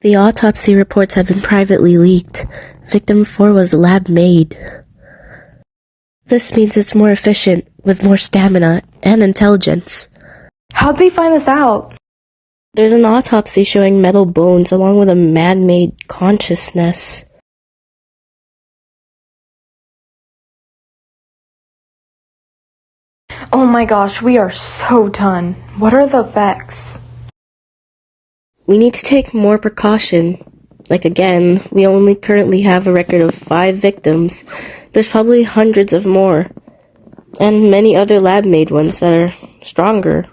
The autopsy reports have been privately leaked. Victim 4 was lab-made. This means it's more efficient, with more stamina and intelligence. How'd they find this out? There's an autopsy showing metal bones along with a man-made consciousness. Oh my gosh, we are so done. What are the effects? We need to take more precaution. Like again, we only currently have a record of 5 victims. There's probably hundreds of more. And many other lab-made ones that are stronger.